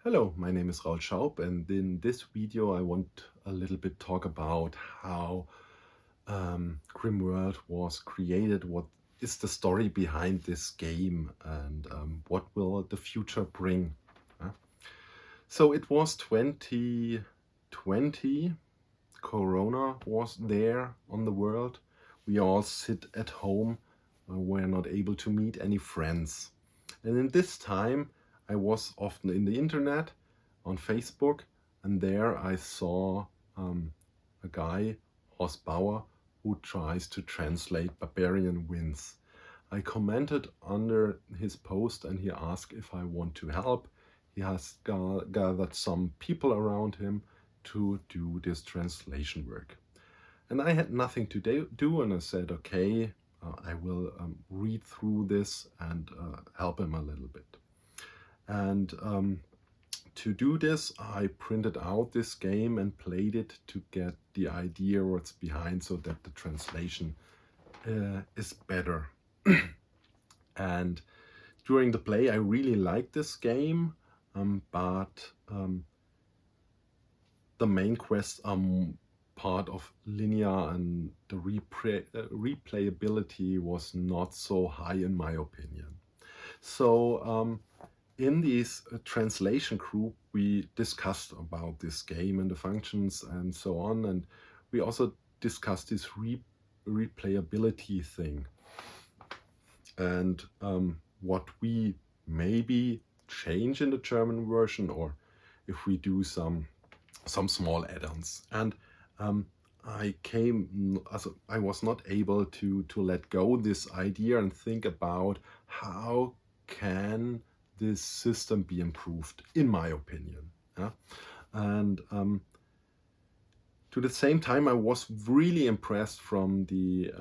Hello, my name is Raul Schaub, and in this video I want a little bit talk about how Grimm World was created, what is the story behind this game, and what will the future bring. uh. So it was 2020, Corona was there on the world. We all sit at home, we're not able to meet any friends. And in this time, I was often in the internet, on Facebook, and there I saw a guy, Horst Bauer, who tries to translate Barbarian Winds. I commented under his post and he asked if I want to help. He has gathered some people around him to do this translation work. And I had nothing to do, and I said, okay, I will read through this and help him a little bit. And to do this, I printed out this game and played it to get the idea what's behind so that the translation is better. And during the play, I really liked this game, but the main quests are part of linear, and the replayability was not so high in my opinion. So in this translation group, we discussed about this game and the functions and so on, and we also discussed this replayability thing and what we maybe change in the German version, or if we do some small add-ons. And I was not able to let go this idea and think about how can this system be improved, in my opinion. Yeah? And to the same time, I was really impressed from the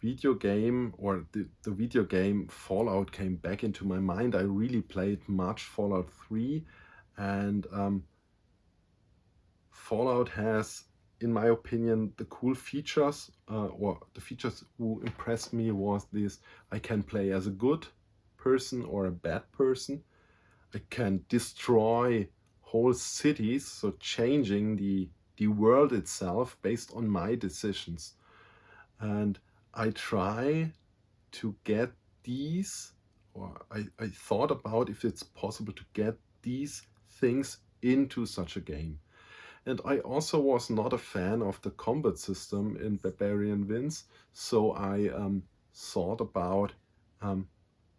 video game, or the video game Fallout came back into my mind. I really played much Fallout 3, and Fallout has, in my opinion, the cool features, or the features who impressed me was this: I can play as a good person or a bad person. I can destroy whole cities, so changing the world itself based on my decisions. And I try to get these, or I thought about if it's possible to get these things into such a game. And I also was not a fan of the combat system in Barbarian Winds, so I thought about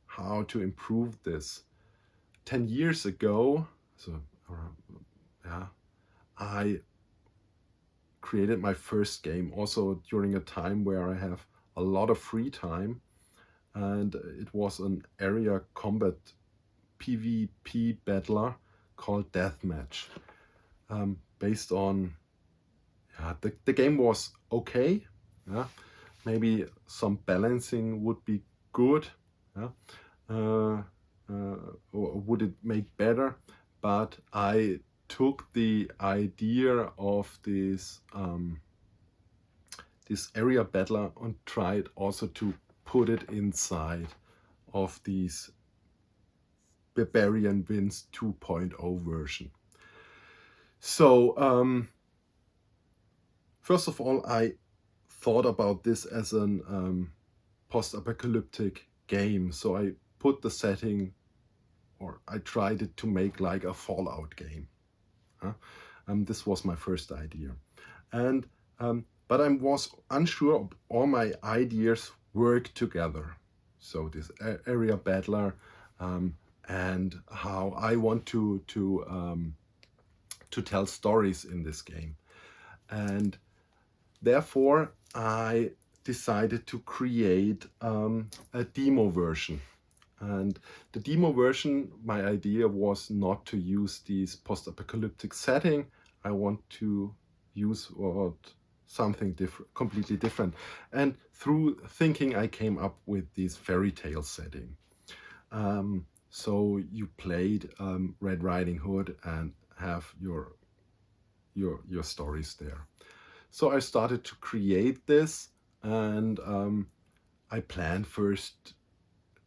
how to improve this. 10 years ago, so yeah, I created my first game, also during a time where I have a lot of free time, and it was an area combat PvP battler called Deathmatch, based on, yeah, the game was okay. Yeah, maybe some balancing would be good. Yeah, or would it make better? But I took the idea of this this area battler and tried also to put it inside of these Barbarian Winds 2.0 version. So first of all, I thought about this as an post-apocalyptic game. So I put the setting, or I tried it to make like a Fallout game. This was my first idea. And but I was unsure of all my ideas work together. So this area battler, and how I want to tell stories in this game. And therefore, I decided to create a demo version. And the demo version, my idea was not to use this post-apocalyptic setting. I want to use something different, completely different. And through thinking, I came up with this fairy tale setting. So you played Red Riding Hood and have your stories there. So I started to create this, and I planned first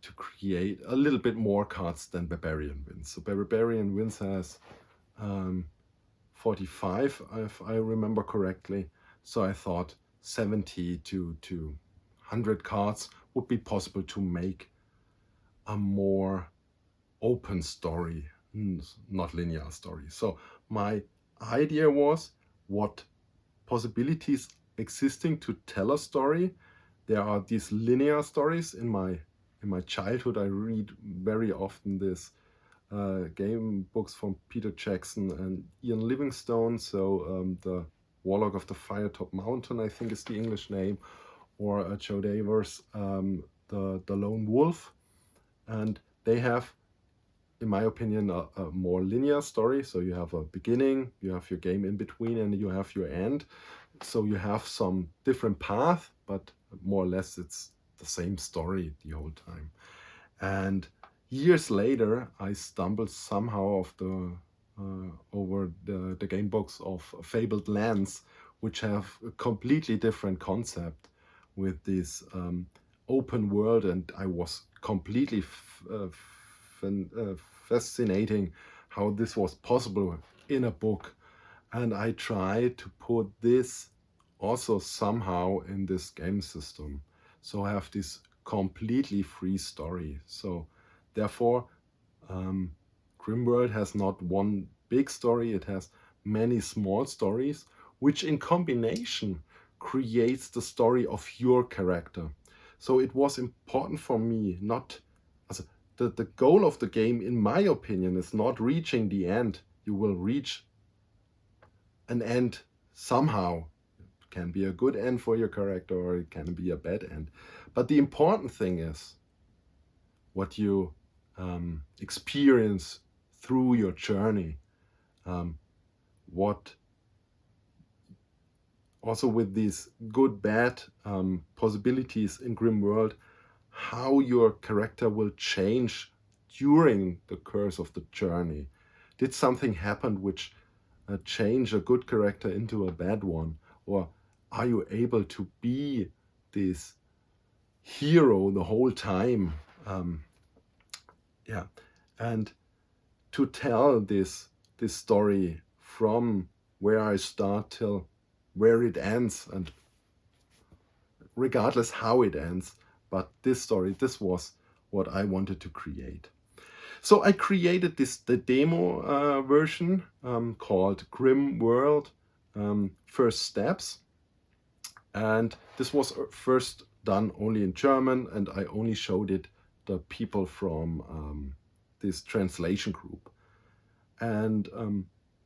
to create a little bit more cards than Barbarian Winds. So Barbarian Winds has 45, if I remember correctly. So I thought 70 to 100 cards would be possible to make a more open story, not linear story. So my idea was what possibilities existing to tell a story. There are these linear stories. In my childhood, I read very often this game books from Peter Jackson and Ian Livingstone. So the Warlock of the Firetop Mountain, I think is the English name, or Joe Davers, the Lone Wolf, and they have, in my opinion, a more linear story. So you have a beginning, you have your game in between, and you have your end. So you have some different path, but more or less it's the same story the whole time. And years later, I stumbled somehow over the game books of Fabled Lands, which have a completely different concept with this open world, and I was completely fascinating how this was possible in a book. And I tried to put this also somehow in this game system. So I have this completely free story. So therefore, Grimm World has not one big story, it has many small stories, which in combination creates the story of your character. So it was important for me not, the goal of the game, in my opinion, is not reaching the end. You will reach an end somehow. It can be a good end for your character, or it can be a bad end. But the important thing is what you experience through your journey. What also with these good, bad possibilities in Grimm World, how your character will change during the course of the journey. Did something happen which change a good character into a bad one? Or are you able to be this hero the whole time? And to tell this story from where I start till where it ends, and regardless how it ends, but this story, this was what I wanted to create. So I created the demo version called Grimm World First Steps. And this was first done only in German, and I only showed it the people from this translation group. And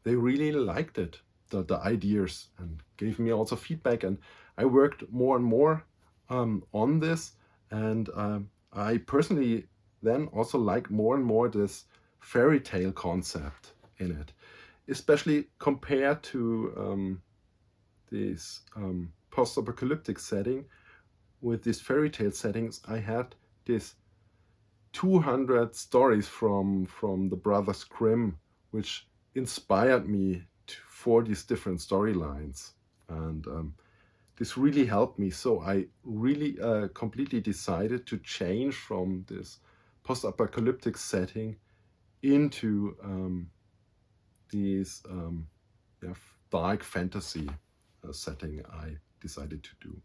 they really liked it, the ideas, and gave me also feedback. And I worked more and more on this. And I personally then also like more and more this fairy tale concept in it, especially compared to this post-apocalyptic setting. With these fairy tale settings, I had this 200 stories from the Brothers Grimm, which inspired me for these different storylines. And this really helped me. So I really completely decided to change from this post-apocalyptic setting into this dark fantasy setting I decided to do.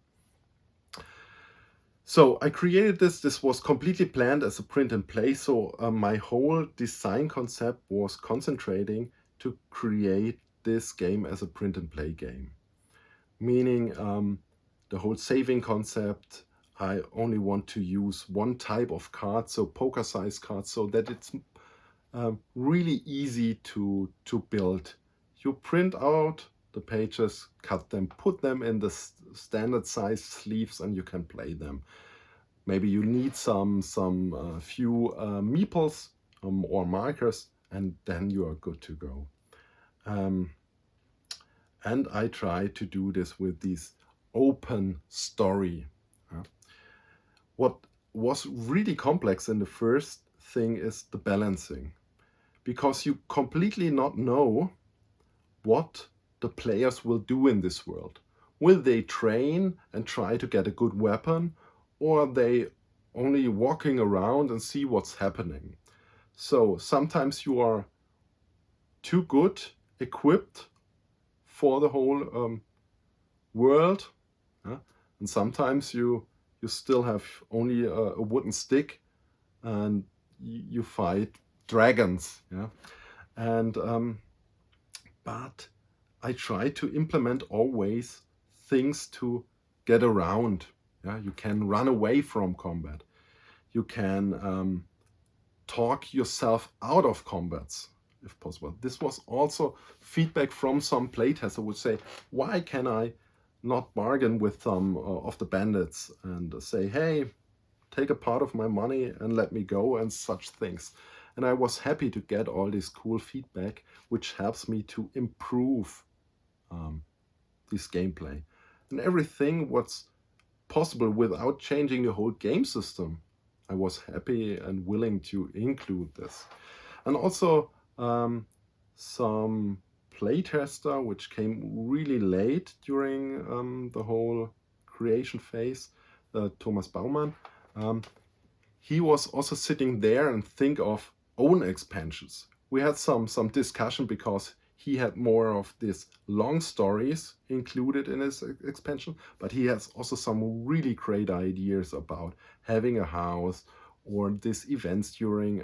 So I created this. This was completely planned as a print and play. So my whole design concept was concentrating to create this game as a print and play game. Meaning the whole saving concept, I only want to use one type of card, so poker size cards, so that it's really easy to build. You print out the pages, cut them, put them in the standard size sleeves, and you can play them. Maybe you need some few meeples or markers, and then you are good to go. And I try to do this with this open story. What was really complex in the first thing is the balancing, because you completely not know what the players will do in this world. Will they train and try to get a good weapon, or they only walking around and see what's happening. So sometimes you are too good equipped for the whole world, yeah? And sometimes you still have only a wooden stick and you fight dragons, yeah. And but I try to implement always things to get around. Yeah, you can run away from combat. You can talk yourself out of combats if possible. This was also feedback from some playtesters who would say, why can I not bargain with some of the bandits and say, hey, take a part of my money and let me go, and such things. And I was happy to get all this cool feedback, which helps me to improve this gameplay. And everything what's possible without changing the whole game system, I was happy and willing to include this. And also some playtester, which came really late during the whole creation phase, Thomas Baumann, he was also sitting there and think of own expansions. We had some discussion because he had more of these long stories included in his expansion, but he has also some really great ideas about having a house or these events during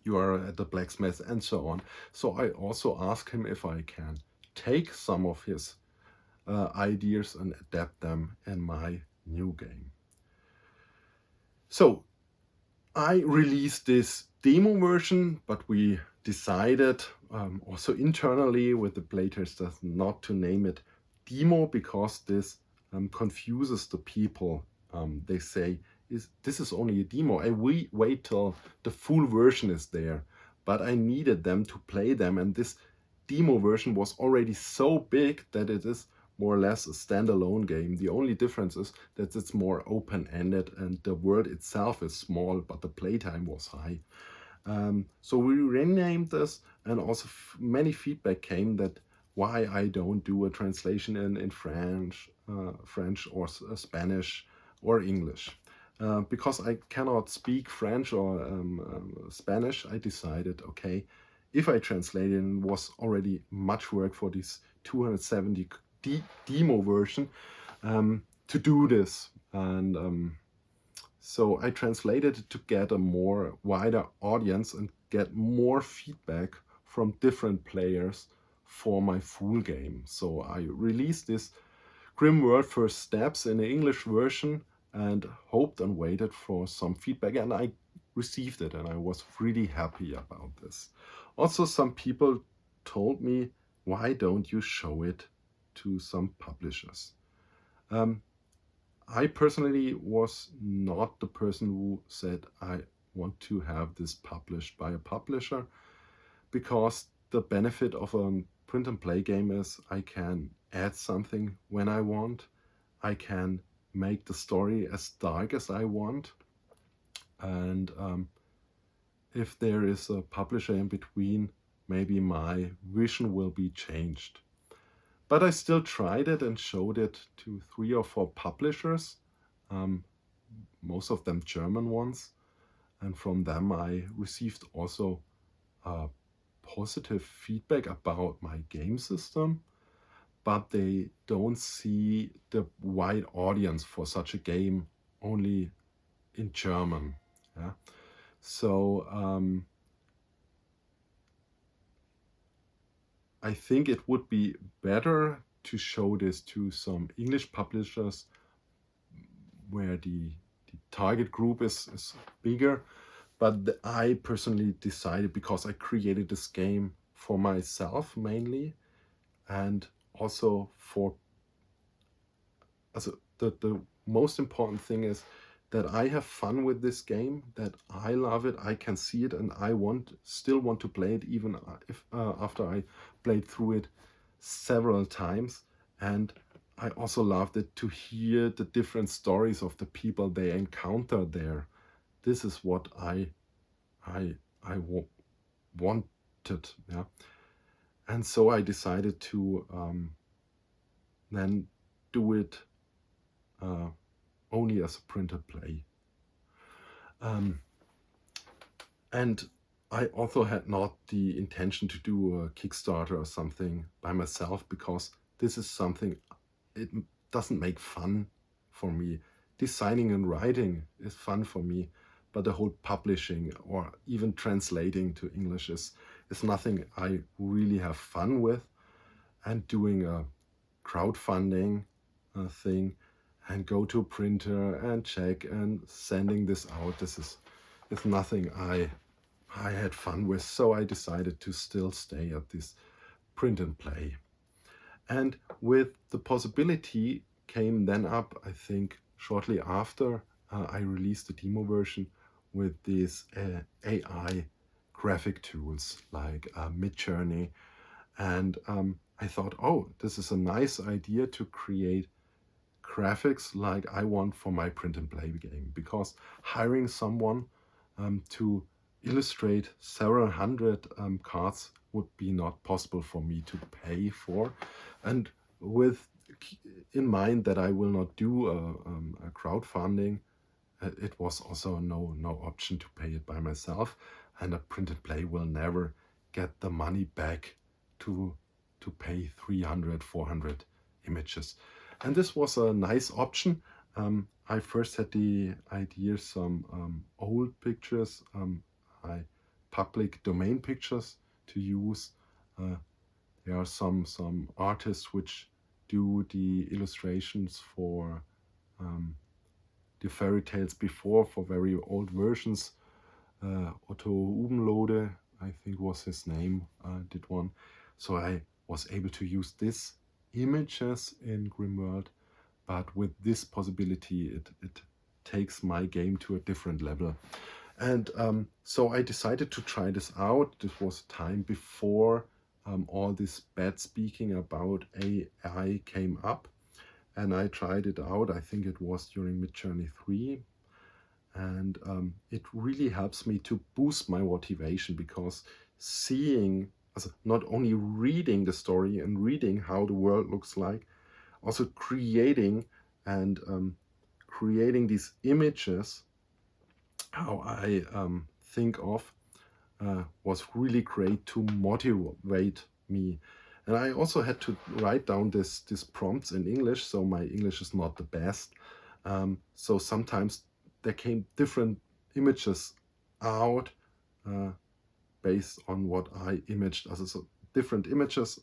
you are at the blacksmith and so on. So I also asked him if I can take some of his ideas and adapt them in my new game. So I released this demo version, but we decided also internally with the playtesters not to name it demo because this confuses the people. They say, this is only a demo. We wait till the full version is there, but I needed them to play them, and this demo version was already so big that it is more or less a standalone game. The only difference is that it's more open-ended and the world itself is small, but the playtime was high. So we renamed this, and also many feedback came that why I don't do a translation in French or Spanish or English. Because I cannot speak French or Spanish, I decided, okay, if I translate it, it was already much work for this 270 demo version to do this. And so I translated it to get a more wider audience and get more feedback from different players for my full game. So I released this Grimm World First Steps in the English version and hoped and waited for some feedback, and I received it, and I was really happy about this. Also, some people told me, why don't you show it to some publishers? I personally was not the person who said I want to have this published by a publisher, because the benefit of a print and play game is I can add something when I want. I can make the story as dark as I want. And if there is a publisher in between, maybe my vision will be changed. But I still tried it and showed it to 3 or 4 publishers, most of them German ones. And from them I received also positive feedback about my game system, but they don't see the wide audience for such a game only in German. Yeah? So I think it would be better to show this to some English publishers where the target group is bigger. But I personally decided, because I created this game for myself mainly, and also for, the most important thing is that I have fun with this game, that I love it, I can see it, and I still want to play it even if after I played through it several times. And I also loved it to hear the different stories of the people they encounter there. This is what I wanted, yeah. And so I decided to then do it only as a print and play. And I also had not the intention to do a Kickstarter or something by myself, because this is something, it doesn't make fun for me. Designing and writing is fun for me, but the whole publishing or even translating to English is nothing I really have fun with. And doing a crowdfunding thing and go to a printer and check and sending this out, this is nothing I had fun with. So I decided to still stay at this print and play. And with the possibility came then up, I think shortly after I released the demo version, with these AI graphic tools like Midjourney. And I thought, oh, this is a nice idea to create graphics like I want for my print and play game, because hiring someone to illustrate several hundred cards would be not possible for me to pay for. And with in mind that I will not do a crowdfunding, it was also no option to pay it by myself, and a print and play will never get the money back to pay 300, 400 images. And this was a nice option. I first had the idea, some old pictures, public domain pictures to use. There are some artists which do the illustrations for the fairy tales before, for very old versions. Otto Ubenlode, I think was his name, did one. So I was able to use these images in Grimm World, but with this possibility, it takes my game to a different level. And so I decided to try this out. This was time before all this bad speaking about AI came up. And I tried it out. I think it was during Midjourney 3. And it really helps me to boost my motivation, because seeing, not only reading the story and reading how the world looks like, also creating and creating these images, how I think of, was really great to motivate me. And I also had to write down these prompts in English, so my English is not the best. So sometimes there came different images out based on what I imaged, so different images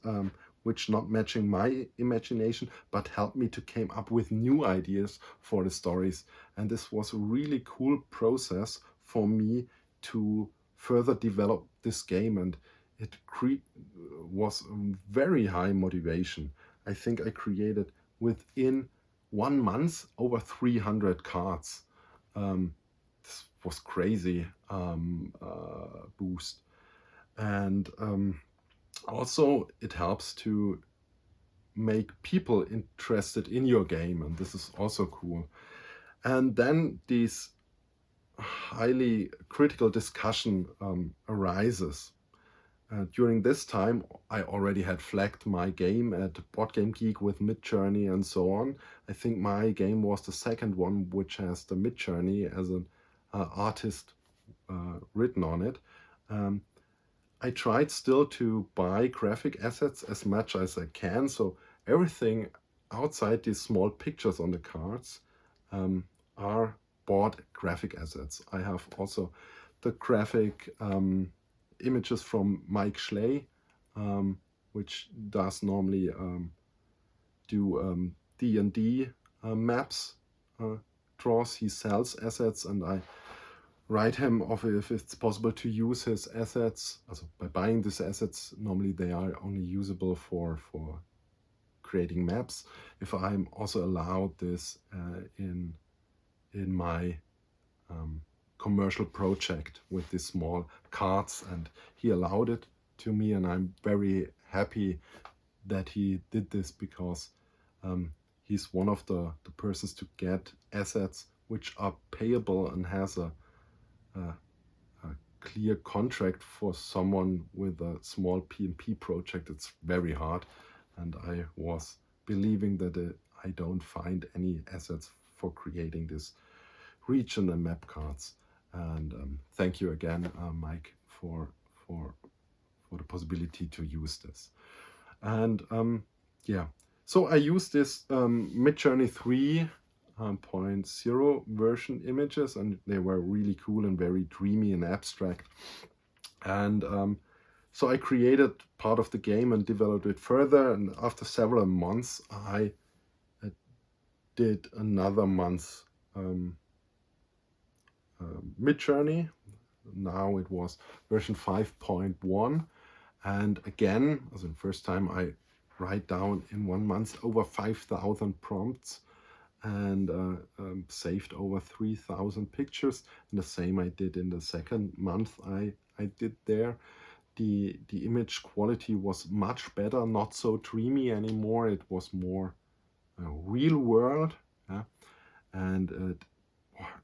which not matching my imagination, but helped me to come up with new ideas for the stories. And this was a really cool process for me to further develop this game, and it was very high motivation. I think I created within 1 month over 300 cards. This was crazy boost. And also it helps to make people interested in your game, and this is also cool. And then these highly critical discussion arises. During this time, I already had flagged my game at Board Game Geek with Midjourney and so on. I think my game was the second one which has the Midjourney as an artist written on it. I tried still to buy graphic assets as much as I can, so everything outside these small pictures on the cards are bought graphic assets. I have also the graphic images from Mike Schley, which does normally do D&D maps, draws. He sells assets, and I write him off if it's possible to use his assets. Also, by buying these assets, normally they are only usable for creating maps. If I'm also allowed this in my commercial project with these small cards, and he allowed it to me, and I'm very happy that he did this, because he's one of the persons to get assets which are payable and has a clear contract. For someone with a small PMP project, it's very hard, and I was believing that I don't find any assets for creating this region and map cards. And thank you again, Mike, for the possibility to use this. And yeah, so I used this Midjourney 3.0 version images, and they were really cool and very dreamy and abstract. And so I created part of the game and developed it further. And after several months, I did another month Midjourney. Now it was version 5.1. And again, as the first time, I write down in 1 month over 5,000 prompts and saved over 3,000 pictures. And the same I did in the second month I did there. The image quality was much better, not so dreamy anymore. It was more real world, yeah? And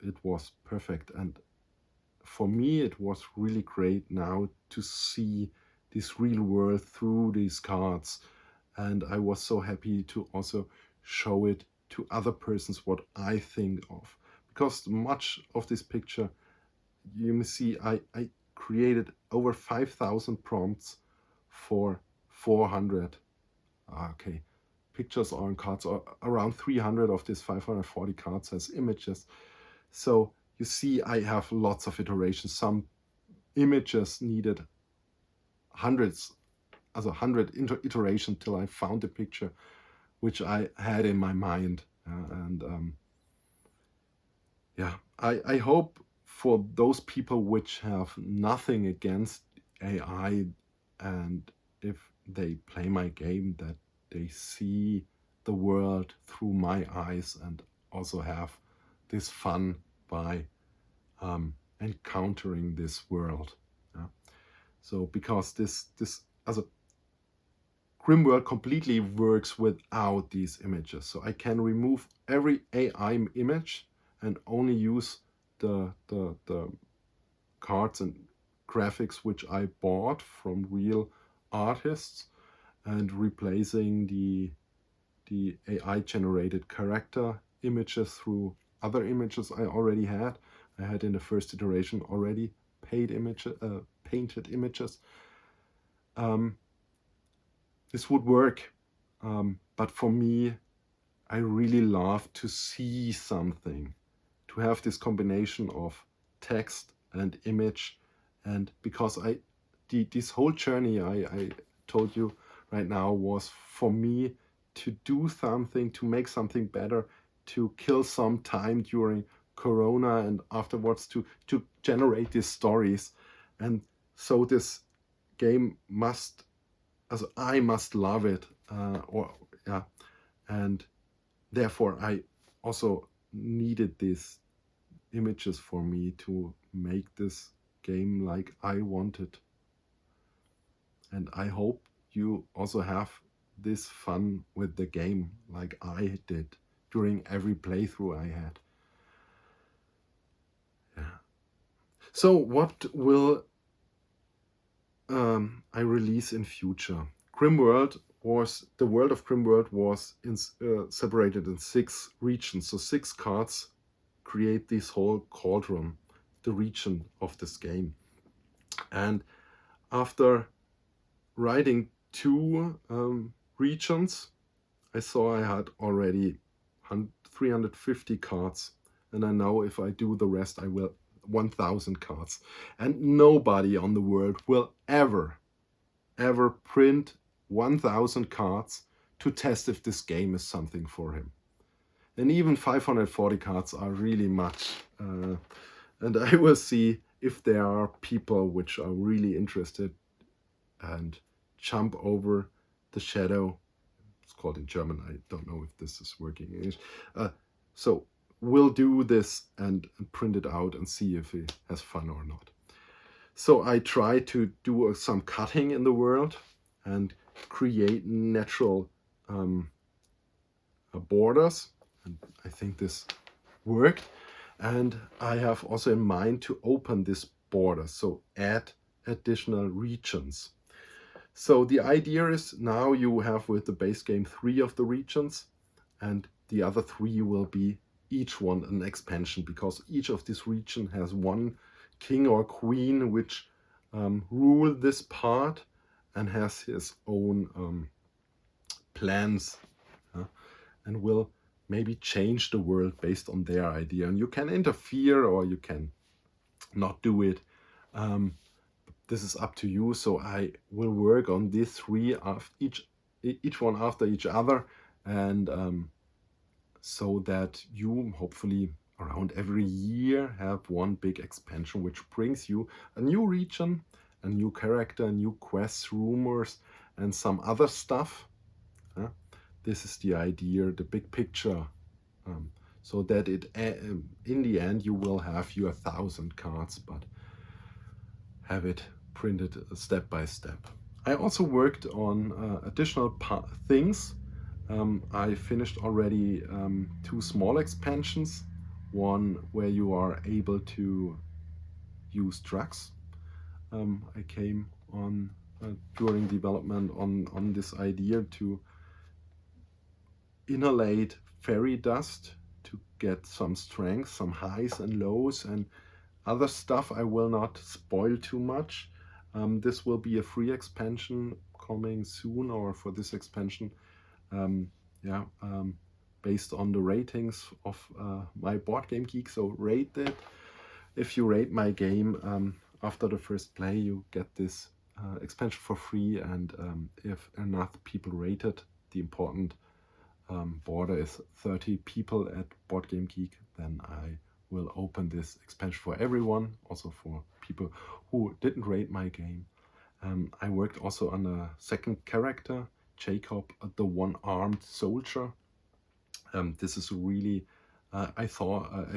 it was perfect. And for me, it was really great now to see this real world through these cards. And I was so happy to also show it to other persons what I think of. Because much of this picture, you may see, I created over 5,000 prompts for 400 pictures on cards, or around 300 of these 540 cards as images. So you see, I have lots of iterations. Some images needed hundreds, as 100 iterations till I found a picture which I had in my mind. Yeah, I hope for those people which have nothing against AI, and if they play my game, that they see the world through my eyes and also have this fun by encountering this world. Yeah? So because this as a Grimm World completely works without these images. So I can remove every AI image and only use the cards and graphics which I bought from real artists, and replacing the AI generated character images through other images I already had. I had in the first iteration already painted images. This would work, but for me, I really love to see something, to have this combination of text and image. And because this whole journey I told you right now was for me to do something, to make something better, to kill some time during Corona and afterwards to generate these stories. And so this game must, as I must love it, and therefore I also needed these images for me to make this game like I wanted. And I hope you also have this fun with the game like I did during every playthrough I had. Yeah. So what will I release in future? Grimm World was, the world of Grimm World was separated in 6 regions. So 6 cards create this whole cauldron, the region of this game. And after writing 2 regions, I saw I had already 350 cards. And I know if I do the rest, I will 1,000 cards. And nobody on the world will ever print 1,000 cards to test if this game is something for him. And even 540 cards are really much. And I will see if there are people which are really interested and jump over the shadow. It's called in German. I don't know if this is working in English. So we'll do this and print it out and see if it has fun or not. So I try to do some cutting in the world and create natural borders. And I think this worked. And I have also in mind to open this border, so add additional regions. So the idea is now you have with the base game 3 of the regions, and the other 3 will be each one an expansion, because each of this region has one king or queen which rule this part and has his own plans, and will maybe change the world based on their idea. And you can interfere or you can not do it. This is up to you. So I will work on these three, each one after each other, and so that you hopefully around every year have one big expansion which brings you a new region, a new character, new quests, rumors, and some other stuff. This is the idea, the big picture, so that in the end you will have your 1,000 cards, but have it printed step by step. I also worked on additional things. I finished already 2 small expansions, one where you are able to use drugs. I came on during development on this idea to inhalate fairy dust to get some strength, some highs and lows, and other stuff. I will not spoil too much. This will be a free expansion coming soon, or for this expansion, based on the ratings of my Board Game Geek. So rate it. If you rate my game after the first play, you get this expansion for free, and if enough people rate it, the important border is 30 people at Board Game Geek, then I will open this expansion for everyone, also for people who didn't rate my game. I worked also on a second character, Jacob, the one-armed soldier. This is really, I thought,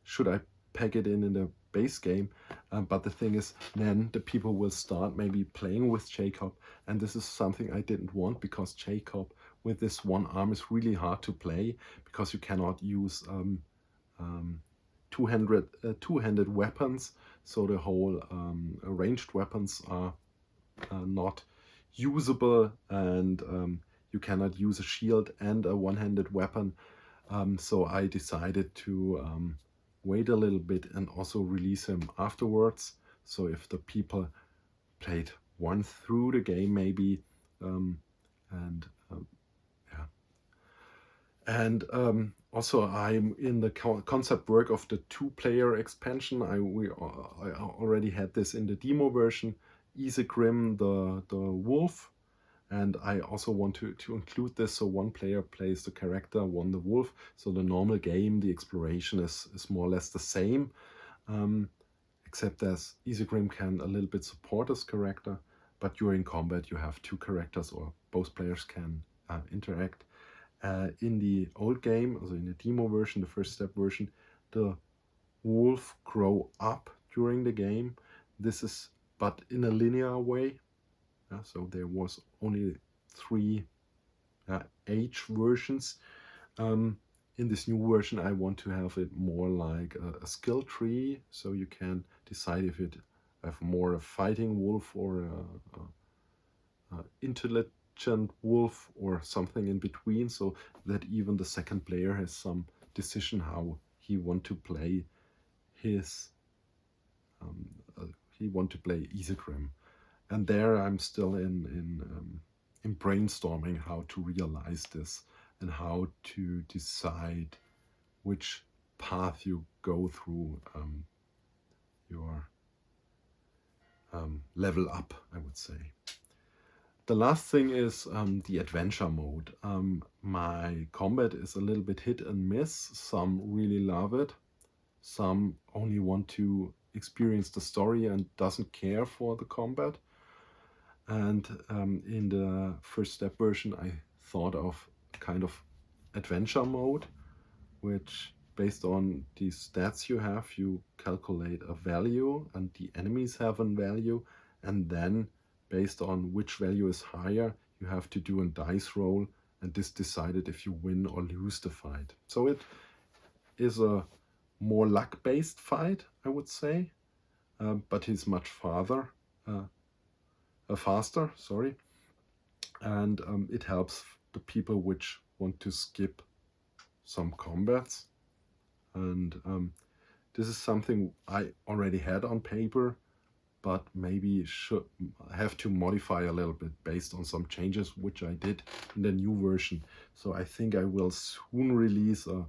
should I pack it in the base game? But the thing is, then the people will start maybe playing with Jacob, and this is something I didn't want, because Jacob with this one arm is really hard to play, because you cannot use two-handed weapons, so the whole ranged weapons are not usable, and you cannot use a shield and a one-handed weapon. So I decided to wait a little bit and also release him afterwards. So if the people played one through the game maybe, also I'm in the concept work of the 2-player expansion. I already had this in the demo version, Grimm the wolf, and I also want to include this, so one player plays the character, one the wolf. So the normal game, the exploration is more or less the same, except as Grimm can a little bit support this character, but during combat you have 2 characters, or both players can interact. In the old game, also in the demo version, the first step version, the wolf grow up during the game. This is but in a linear way. So there was only 3 age versions. In this new version, I want to have it more like a skill tree, so you can decide if it have more a fighting wolf or a intelligent wolf or something in between, so that even the second player has some decision how he want to play his Grimm. And there I'm still in brainstorming how to realize this and how to decide which path you go through your level up, I would say. The last thing is the adventure mode. My combat is a little bit hit and miss. Some really love it. Some only want to experience the story and doesn't care for the combat. And in the first step version, I thought of kind of adventure mode, which based on the stats you have, you calculate a value and the enemies have a value, and then based on which value is higher, you have to do a dice roll, and this decided if you win or lose the fight. So it is a more luck-based fight, I would say, but it's much faster, and it helps the people which want to skip some combats. And this is something I already had on paper, but maybe should have to modify a little bit based on some changes which I did in the new version. So I think I will soon release a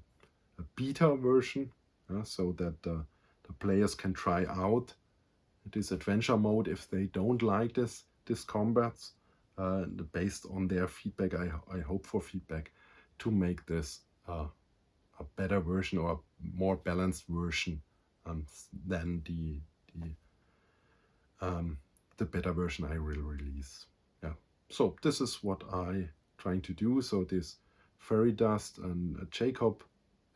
beta version, so that the players can try out this adventure mode if they don't like this combats, based on their feedback. I hope for feedback to make this a better version or a more balanced version than the better version I will release. Yeah. So this is what I trying to do. So this Fairy Dust and a Jacob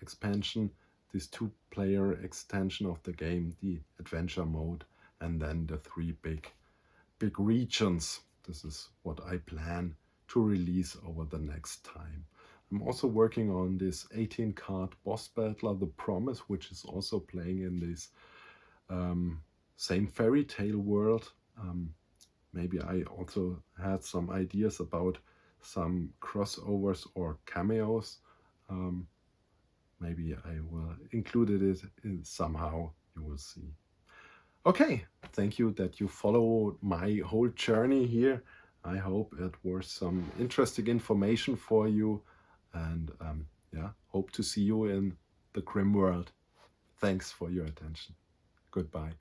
expansion, this 2-player extension of the game, the adventure mode, and then the 3 big regions. This is what I plan to release over the next time. I'm also working on this 18-card boss battler, The Promise, which is also playing in this same fairy tale world. Maybe I also had some ideas about some crossovers or cameos. Maybe I will include it in somehow, you will see. Okay, thank you that you followed my whole journey here. I hope it was some interesting information for you, and yeah, hope to see you in the Grimm World. Thanks for your attention. Goodbye.